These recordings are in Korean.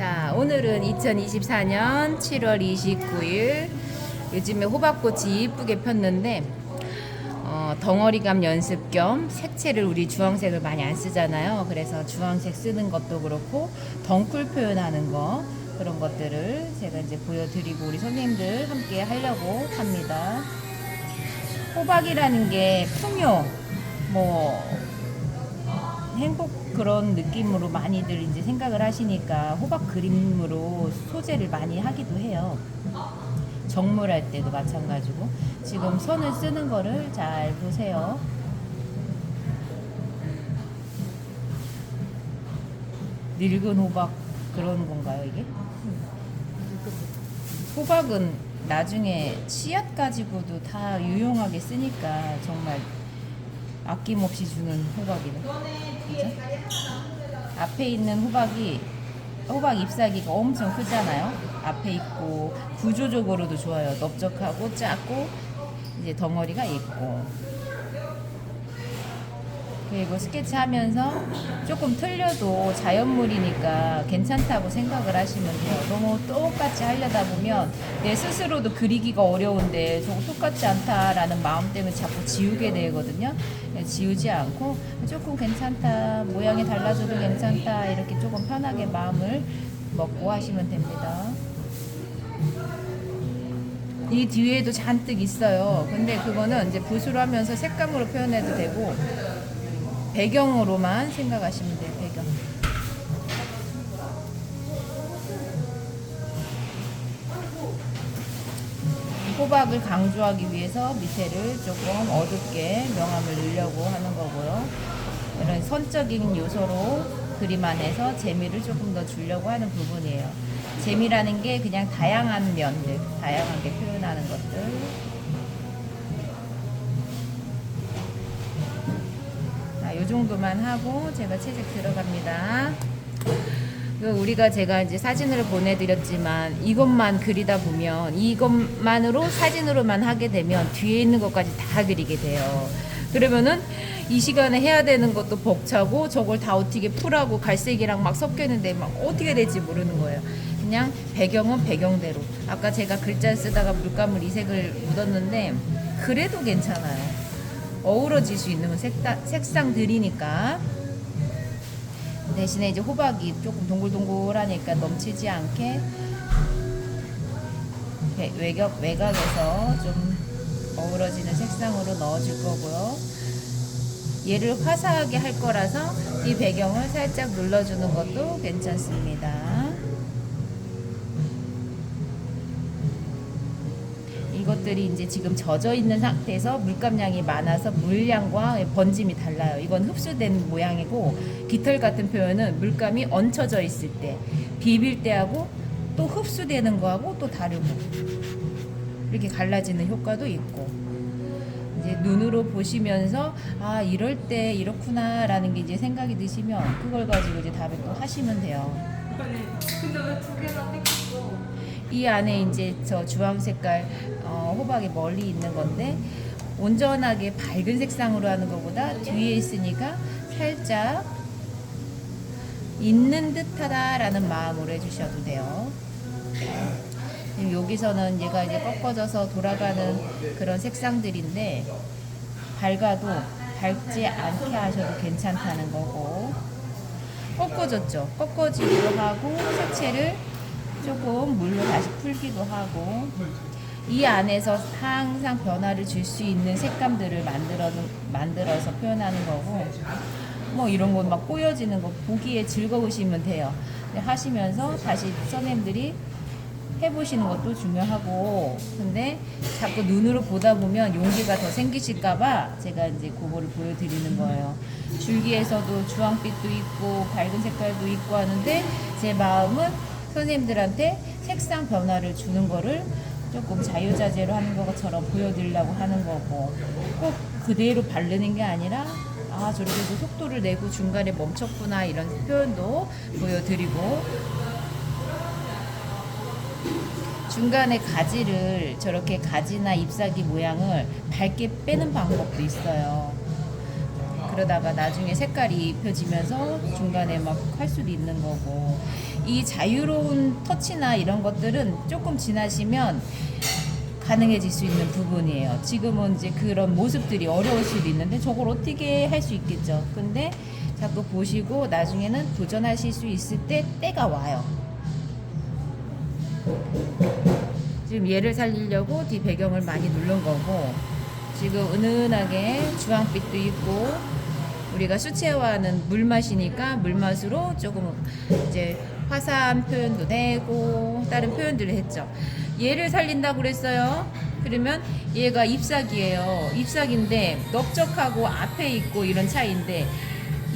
자, 오늘은 2024년 7월 29일. 요즘에 호박꽃이 이쁘게 폈는데 덩어리감 연습 겸 색채를 우리 주황색을 많이 안 쓰잖아요. 그래서 주황색 쓰는 것도 그렇고 덩쿨 표현하는 거 그런 것들을 제가 이제 보여드리고 우리 선생님들 함께 하려고 합니다. 호박이라는 게 풍요, 행복 그런 느낌으로 많이들 이제 생각을 하시니까 호박 그림으로 소재를 많이 하기도 해요. 정물할 때도 마찬가지고. 지금 선을 쓰는 거를 잘 보세요. 늙은 호박 그런 건가요, 이게? 호박은 나중에 씨앗 가지고도 다 유용하게 쓰니까 정말 아낌없이 주는 호박이네. 그죠? 앞에 있는 호박 잎사귀가 엄청 크잖아요. 앞에 있고 구조적으로도 좋아요. 넓적하고 작고 이제 덩어리가 있고. 그리고 스케치 하면서 조금 틀려도 자연물이니까 괜찮다고 생각을 하시면 돼요. 너무 똑같이 하려다 보면 내 스스로도 그리기가 어려운데 저거 똑같지 않다라는 마음 때문에 자꾸 지우게 되거든요. 지우지 않고 조금 괜찮다, 모양이 달라져도 괜찮다, 이렇게 조금 편하게 마음을 먹고 하시면 됩니다. 이 뒤에도 잔뜩 있어요. 근데 그거는 이제 붓으로 하면서 색감으로 표현해도 되고 배경으로만 생각하시면 돼요. 배경. 호박을 강조하기 위해서 밑에를 조금 어둡게 명암을 넣으려고 하는 거고요. 이런 선적인 요소로 그림 안에서 재미를 조금 더 주려고 하는 부분이에요. 재미라는 게 그냥 다양한 면들, 다양하게 표현하는 것들. 요 정도만 하고 제가 채색 들어갑니다. 우리가 제가 이제 사진으로 보내드렸지만 이것만 그리다 보면 이것만으로 사진으로만 하게 되면 뒤에 있는 것까지 다 그리게 돼요. 그러면은 이 시간에 해야 되는 것도 벅차고 저걸 다 어떻게 풀하고 갈색이랑 막 섞였는데 막 어떻게 될지 모르는 거예요. 그냥 배경은 배경대로. 아까 제가 글자 쓰다가 물감을 이색을 묻었는데 그래도 괜찮아요. 어우러질 수 있는 색상들이니까. 대신에 이제 호박이 조금 동글동글하니까 넘치지 않게 외곽에서 좀 어우러지는 색상으로 넣어줄 거고요. 얘를 화사하게 할 거라서 이 배경을 살짝 눌러주는 것도 괜찮습니다. 이것들이 이제 지금 젖어 있는 상태에서 물감량이 많아서 물량과 번짐이 달라요. 이건 흡수된 모양이고 깃털 같은 표현은 물감이 얹혀져 있을 때, 비빌 때하고 또 흡수되는 거하고 또 다르고 이렇게 갈라지는 효과도 있고. 이제 눈으로 보시면서 아 이럴 때 이렇구나라는 게 이제 생각이 드시면 그걸 가지고 이제 답을 또 하시면 돼요. 근데 왜 두 개나 땡겼어? 이 안에 이제 저 주황 색깔 호박이 멀리 있는 건데 온전하게 밝은 색상으로 하는 것보다 뒤에 있으니까 살짝 있는 듯하다라는 마음으로 해주셔도 돼요. 여기서는 얘가 이제 꺾어져서 돌아가는 그런 색상들인데 밝아도 밝지 않게 하셔도 괜찮다는 거고. 꺾어졌죠. 꺾어지기도 하고 색채를 조금 물로 다시 풀기도 하고 이 안에서 항상 변화를 줄 수 있는 색감들을 만들어서 표현하는 거고. 이런 거 막 꼬여지는 거 보기에 즐거우시면 돼요. 하시면서 다시 선생님들이 해보시는 것도 중요하고. 근데 자꾸 눈으로 보다 보면 용기가 더 생기실까봐 제가 이제 그거를 보여드리는 거예요. 줄기에서도 주황빛도 있고 밝은 색깔도 있고 하는데 제 마음은 선생님들한테 색상 변화를 주는 거를 조금 자유자재로 하는 것처럼 보여드리려고 하는 거고, 꼭 그대로 바르는 게 아니라 아 저렇게도 속도를 내고 중간에 멈췄구나 이런 표현도 보여드리고, 중간에 가지를 저렇게 가지나 잎사귀 모양을 밝게 빼는 방법도 있어요. 그러다가 나중에 색깔이 입혀지면서 중간에 막 할 수도 있는 거고. 이 자유로운 터치나 이런 것들은 조금 지나시면 가능해질 수 있는 부분이에요. 지금은 이제 그런 모습들이 어려울 수도 있는데 저걸 어떻게 할 수 있겠죠. 근데 자꾸 보시고 나중에는 도전하실 수 있을 때 때가 와요. 지금 얘를 살리려고 뒤 배경을 많이 누른 거고, 지금 은은하게 주황빛도 있고, 우리가 수채화는 물맛이니까 물맛으로 조금 이제 화사한 표현도 내고 다른 표현들을 했죠. 얘를 살린다고 그랬어요. 그러면 얘가 잎사귀예요. 잎사귀인데 넓적하고 앞에 있고 이런 차이인데,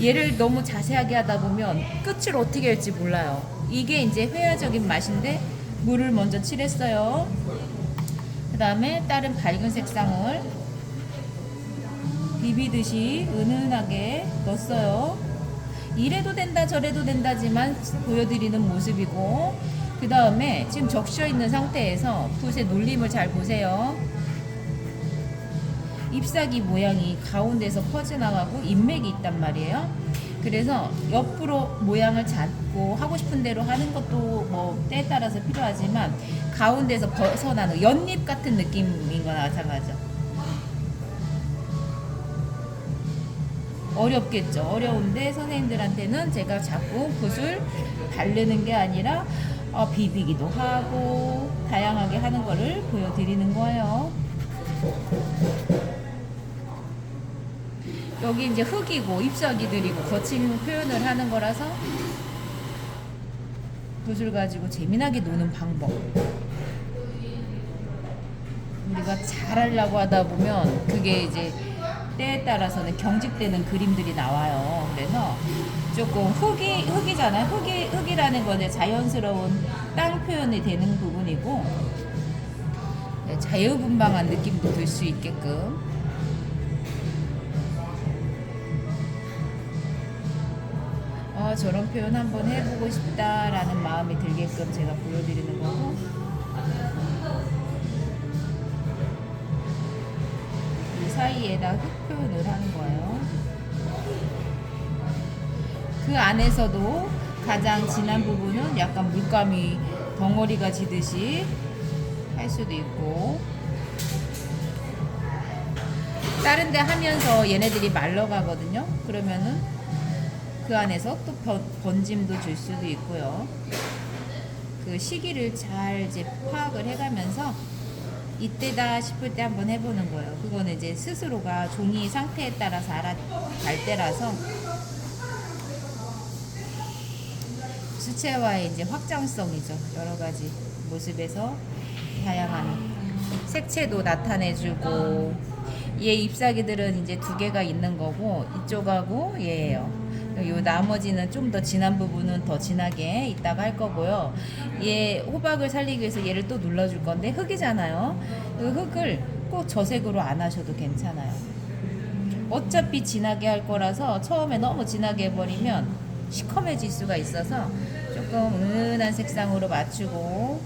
얘를 너무 자세하게 하다 보면 끝을 어떻게 할지 몰라요. 이게 이제 회화적인 맛인데 물을 먼저 칠했어요. 그 다음에 다른 밝은 색상을 비비듯이 은은하게 넣었어요. 이래도 된다 저래도 된다지만 보여드리는 모습이고, 그 다음에 지금 적셔 있는 상태에서 붓의 놀림을 잘 보세요. 잎사귀 모양이 가운데서 퍼져나가고 인맥이 있단 말이에요. 그래서 옆으로 모양을 잡고 하고 싶은 대로 하는 것도 뭐 때에 따라서 필요하지만, 가운데서 벗어나는 연잎 같은 느낌인 거나 마찬가지죠. 어렵겠죠. 어려운데 선생님들한테는 제가 자꾸 붓을 바르는 게 아니라 비비기도 하고 다양하게 하는 거를 보여드리는 거예요. 여기 이제 흙이고 잎사귀들이고 거친 표현을 하는 거라서 붓을 가지고 재미나게 노는 방법, 우리가 잘하려고 하다 보면 그게 이제 때에 따라서는 경직되는 그림들이 나와요. 그래서 조금 흙이잖아요. 흙이라는 건 자연스러운 땅 표현이 되는 부분이고, 자유분방한 느낌도 들 수 있게끔. 저런 표현 한번 해보고 싶다라는 마음이 들게끔 제가 보여드리는 거고, 이 사이에다 흙 표현을 하는 거예요. 그 안에서도 가장 진한 부분은 약간 물감이 덩어리가 지듯이 할 수도 있고, 다른 데 하면서 얘네들이 말러가거든요. 그러면은 그 안에서 또 번짐도 줄 수도 있고요. 그 시기를 잘 이제 파악을 해가면서 이때다 싶을 때 한번 해보는 거예요. 그거는 이제 스스로가 종이 상태에 따라서 갈 때라서, 수채화의 이제 확장성이죠. 여러 가지 모습에서 다양한 색채도 나타내주고, 얘 잎사귀들은 이제 두 개가 있는 거고 이쪽하고 얘예요. 요 나머지는 좀 더 진한 부분은 더 진하게 이따가 할 거고요. 얘 호박을 살리기 위해서 얘를 또 눌러줄 건데 흙이잖아요. 그 흙을 꼭 저색으로 안 하셔도 괜찮아요. 어차피 진하게 할 거라서 처음에 너무 진하게 해버리면 시커매질 수가 있어서 조금 은은한 색상으로 맞추고,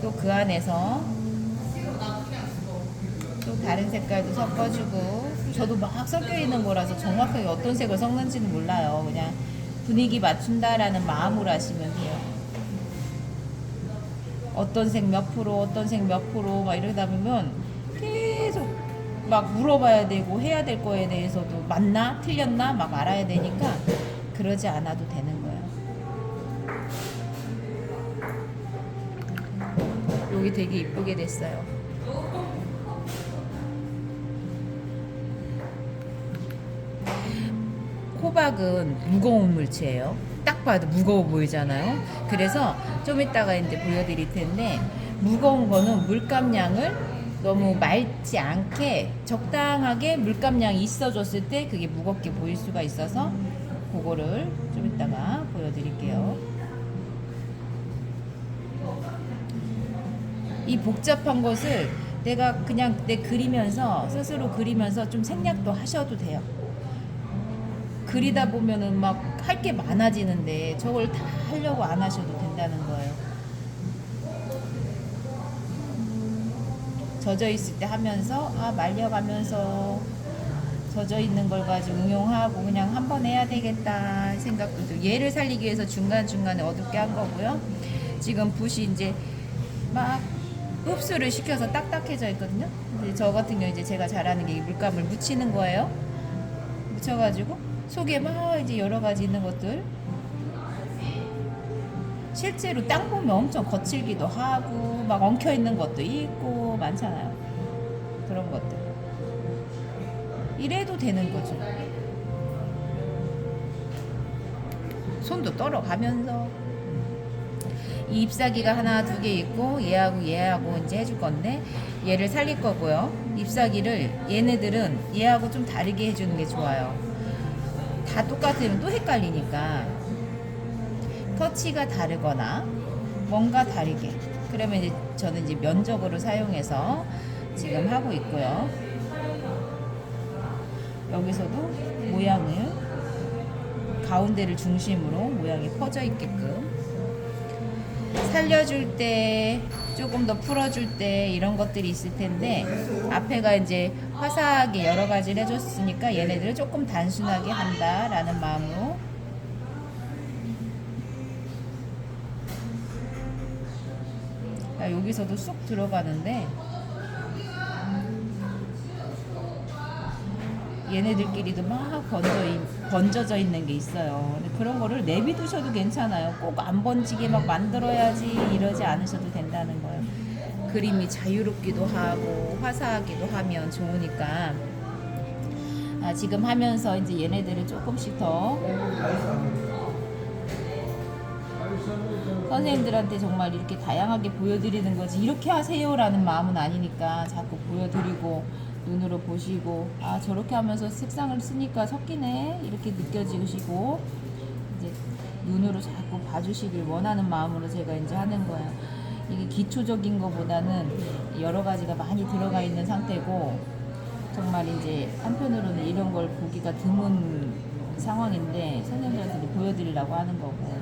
또 그 안에서 또 다른 색깔도 섞어주고, 저도 막 섞여 있는 거라서 정확하게 어떤 색을 섞는지는 몰라요. 그냥 분위기 맞춘다라는 마음으로 하시면 돼요. 어떤 색 몇 프로, 어떤 색 몇 프로 막 이러다 보면 계속 막 물어봐야 되고 해야 될 거에 대해서도 맞나 틀렸나 막 알아야 되니까 그러지 않아도 되는 거예요. 여기 되게 이쁘게 됐어요. 호박은 무거운 물체예요. 딱 봐도 무거워 보이잖아요. 그래서 좀 이따가 이제 보여드릴 텐데, 무거운 거는 물감량을 너무 맑지 않게 적당하게 물감량이 있어줬을 때 그게 무겁게 보일 수가 있어서 그거를 좀 이따가 보여드릴게요. 이 복잡한 것을 내가 그냥 그리면서 스스로 그리면서 좀 생략도 하셔도 돼요. 그리다 보면은 막 할 게 많아지는데 저걸 다 하려고 안 하셔도 된다는 거예요. 젖어 있을 때 하면서 말려가면서 젖어 있는 걸 가지고 응용하고 그냥 한번 해야 되겠다 생각도 들고, 얘를 살리기 위해서 중간중간에 어둡게 한 거고요. 지금 붓이 이제 막 흡수를 시켜서 딱딱해져 있거든요. 근데 저 같은 경우 이제 제가 잘하는 게 물감을 묻히는 거예요. 묻혀가지고 속에 막 이제 여러 가지 있는 것들, 실제로 땅 보면 엄청 거칠기도 하고 막 엉켜 있는 것도 있고 많잖아요. 그런 것들 이래도 되는 거죠. 손도 떨어가면서. 이 잎사귀가 하나 두 개 있고 얘하고 이제 해줄 건데 얘를 살릴 거고요. 잎사귀를 얘네들은 얘하고 좀 다르게 해주는 게 좋아요. 다 똑같으면 또 헷갈리니까 터치가 다르거나 뭔가 다르게, 그러면 이제 저는 이제 면적으로 사용해서 지금 하고 있고요. 여기서도 모양을 가운데를 중심으로 모양이 퍼져 있게끔 살려줄 때, 조금 더 풀어줄 때 이런 것들이 있을 텐데, 앞에가 이제 화사하게 여러 가지를 해줬으니까 얘네들을 조금 단순하게 한다라는 마음으로. 여기서도 쑥 들어가는데 얘네들끼리도 막 번져져 있는 게 있어요. 근데 그런 거를 내비두셔도 괜찮아요. 꼭 안 번지게 막 만들어야지 이러지 않으셔도 된다는 거예요. 그림이 자유롭기도 하고 화사하기도 하면 좋으니까. 지금 하면서 이제 얘네들을 조금씩 더 선생님들한테 정말 이렇게 다양하게 보여드리는 거지, 이렇게 하세요라는 마음은 아니니까 자꾸 보여드리고 눈으로 보시고, 저렇게 하면서 색상을 쓰니까 섞이네 이렇게 느껴지시고 이제 눈으로 자꾸 봐주시길 원하는 마음으로 제가 이제 하는 거예요. 이게 기초적인 것보다는 여러 가지가 많이 들어가 있는 상태고, 정말 이제 한편으로는 이런 걸 보기가 드문 상황인데 선생님들한테 보여드리려고 하는 거고.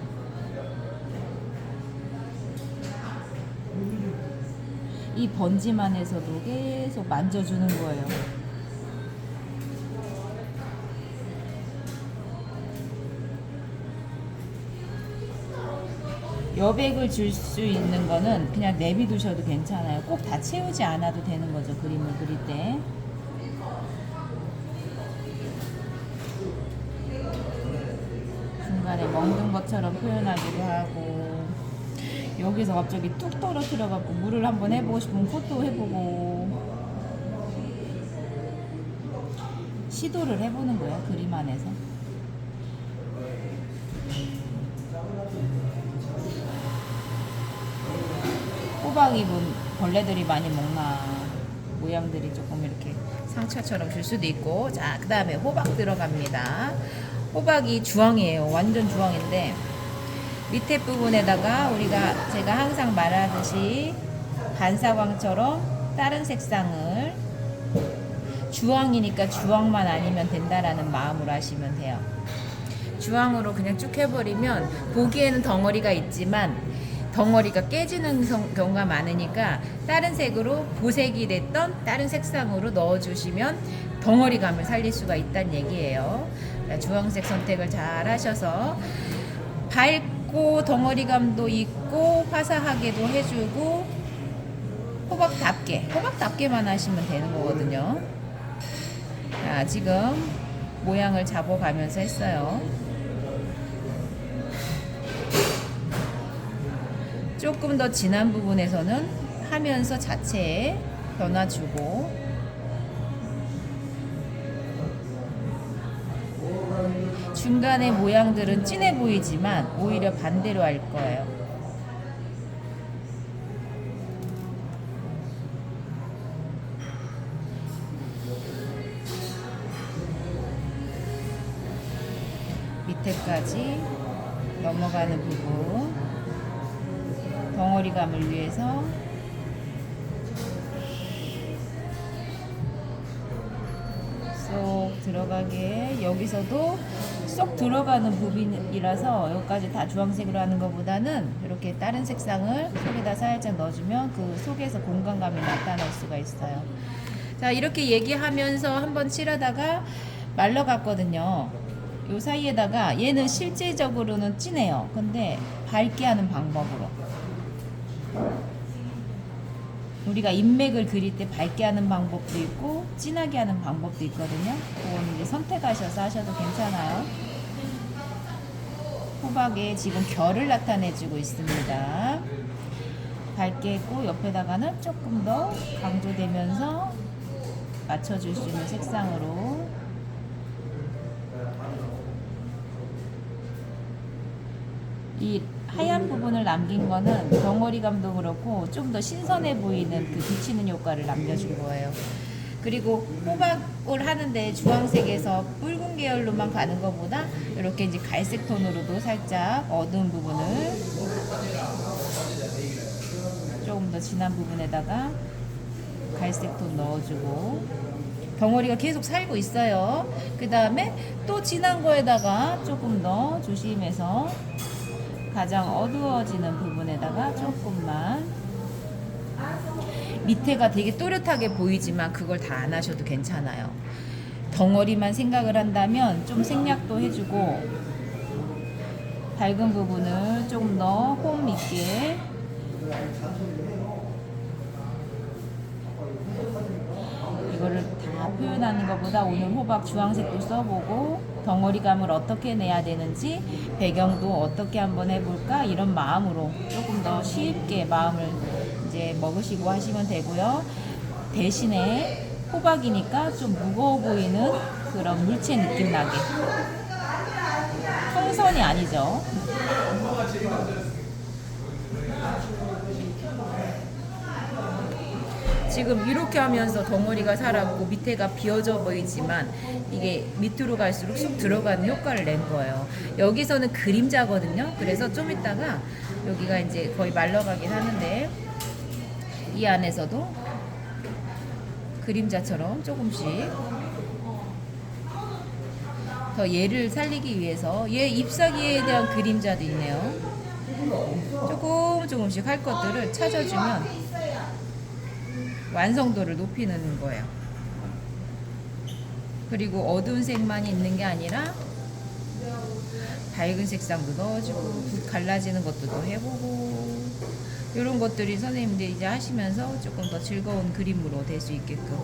이 번지만에서도 계속 만져주는 거예요. 여백을 줄 수 있는 거는 그냥 내비두셔도 괜찮아요. 꼭 다 채우지 않아도 되는 거죠, 그림을 그릴 때. 중간에 멍든 것처럼 표현하기도 하고, 여기서 갑자기 뚝 떨어뜨려갖고 물을 한번 해보고 싶으면 그것도 해보고, 시도를 해보는 거예요, 그림 안에서. 호박잎은 벌레들이 많이 먹나, 모양들이 조금 이렇게 상처처럼 줄 수도 있고. 자, 그 다음에 호박 들어갑니다. 호박이 주황이에요. 완전 주황인데 밑에 부분에다가 제가 항상 말하듯이 반사광처럼 다른 색상을, 주황이니까 주황만 아니면 된다라는 마음으로 하시면 돼요. 주황으로 그냥 쭉 해버리면 보기에는 덩어리가 있지만 덩어리가 깨지는 경우가 많으니까 다른 색으로, 보색이 됐던 다른 색상으로 넣어주시면 덩어리감을 살릴 수가 있다는 얘기예요. 주황색 선택을 잘 하셔서 밝고 덩어리감도 있고 화사하게도 해주고, 호박답게만 하시면 되는 거거든요. 자, 지금 모양을 잡아가면서 했어요. 조금 더 진한 부분에서는 하면서 자체에 변화 주고, 중간의 모양들은 진해 보이지만 오히려 반대로 할 거예요. 밑에까지 넘어가는 부분, 덩어리감을 위해서 쏙 들어가게. 여기서도 쏙 들어가는 부분이라서 여기까지 다 주황색으로 하는 것보다는 이렇게 다른 색상을 속에다 살짝 넣어주면 그 속에서 공간감이 나타날 수가 있어요. 자, 이렇게 얘기하면서 한번 칠하다가 말러갔거든요. 요 사이에다가 얘는 실제적으로는 진해요. 근데 밝게 하는 방법으로. 우리가 인맥을 그릴 때 밝게 하는 방법도 있고 진하게 하는 방법도 있거든요. 그건 이제 선택하셔서 하셔도 괜찮아요. 호박에 지금 결을 나타내주고 있습니다. 밝게 했고 옆에다가는 조금 더 강조되면서 맞춰줄 수 있는 색상으로 이 하얀 부분을 남긴 거는 덩어리감도 그렇고 좀 더 신선해 보이는 그 비치는 효과를 남겨준 거예요. 그리고 호박을 하는데 주황색에서 붉은 계열로만 가는 것보다 이렇게 이제 갈색 톤으로도 살짝 어두운 부분을 조금 더 진한 부분에다가 갈색 톤 넣어주고 덩어리가 계속 살고 있어요. 그 다음에 또 진한 거에다가 조금 더 조심해서 가장 어두워지는 부분에다가 조금만 밑에가 되게 또렷하게 보이지만 그걸 다 안 하셔도 괜찮아요. 덩어리만 생각을 한다면 좀 생략도 해주고 밝은 부분을 조금 더 홈 있게 이거를 다 표현하는 것보다 오늘 호박 주황색도 써보고 덩어리감을 어떻게 내야 되는지 배경도 어떻게 한번 해볼까 이런 마음으로 조금 더 쉽게 마음을 이제 먹으시고 하시면 되고요. 대신에 호박이니까 좀 무거워 보이는 그런 물체 느낌 나게 통선이 아니죠. 지금 이렇게 하면서 덩어리가 살았고 밑에가 비어져 보이지만 이게 밑으로 갈수록 쑥 들어가는 효과를 낸 거예요. 여기서는 그림자거든요. 그래서 좀 이따가 여기가 이제 거의 말러가긴 하는데 이 안에서도 그림자처럼 조금씩 더 얘를 살리기 위해서 얘 잎사귀에 대한 그림자도 있네요. 조금씩 할 것들을 찾아주면 완성도를 높이는 거예요. 그리고 어두운 색만 있는 게 아니라 밝은 색상도 넣어주고 붓 갈라지는 것도 더 해보고 이런 것들이 선생님들이 이제 하시면서 조금 더 즐거운 그림으로 될 수 있게끔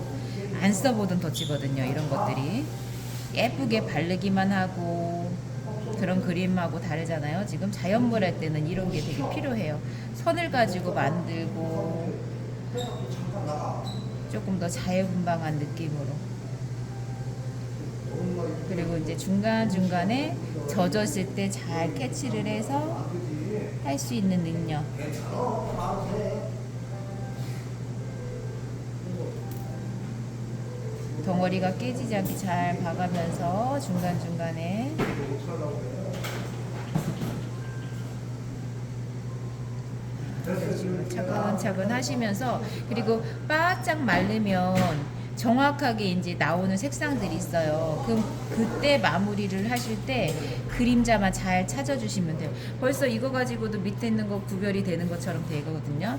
안 써보던 터치거든요. 이런 것들이 예쁘게 바르기만 하고 그런 그림하고 다르잖아요. 지금 자연물 할 때는 이런 게 되게 필요해요. 선을 가지고 만들고 조금 더 자유분방한 느낌으로 그리고 이제 중간중간에 젖었을 때 잘 캐치를 해서 할 수 있는 능력 덩어리가 깨지지 않게 잘 봐가면서 중간중간에 차근차근 하시면서 그리고 바짝 마르면 정확하게 이제 나오는 색상들이 있어요. 그럼 그때 마무리를 하실 때 그림자만 잘 찾아주시면 돼요. 벌써 이거 가지고도 밑에 있는 거 구별이 되는 것처럼 되거든요.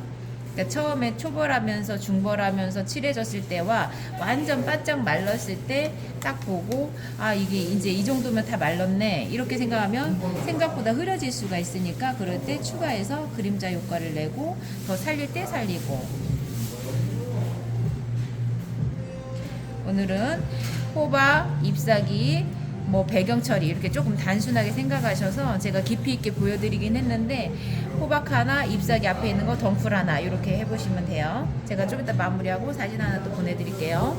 그러니까 처음에 초벌하면서 중벌하면서 칠해졌을 때와 완전 바짝 말랐을 때 딱 보고 아 이게 이제 이 정도면 다 말랐네 이렇게 생각하면 생각보다 흐려질 수가 있으니까 그럴 때 추가해서 그림자 효과를 내고 더 살릴 때 살리고 오늘은 호박, 잎사귀, 뭐 배경 처리 이렇게 조금 단순하게 생각하셔서 제가 깊이 있게 보여드리긴 했는데 호박 하나, 잎사귀 앞에 있는 거 덩쿨 하나 이렇게 해보시면 돼요. 제가 좀 이따 마무리하고 사진 하나 또 보내드릴게요.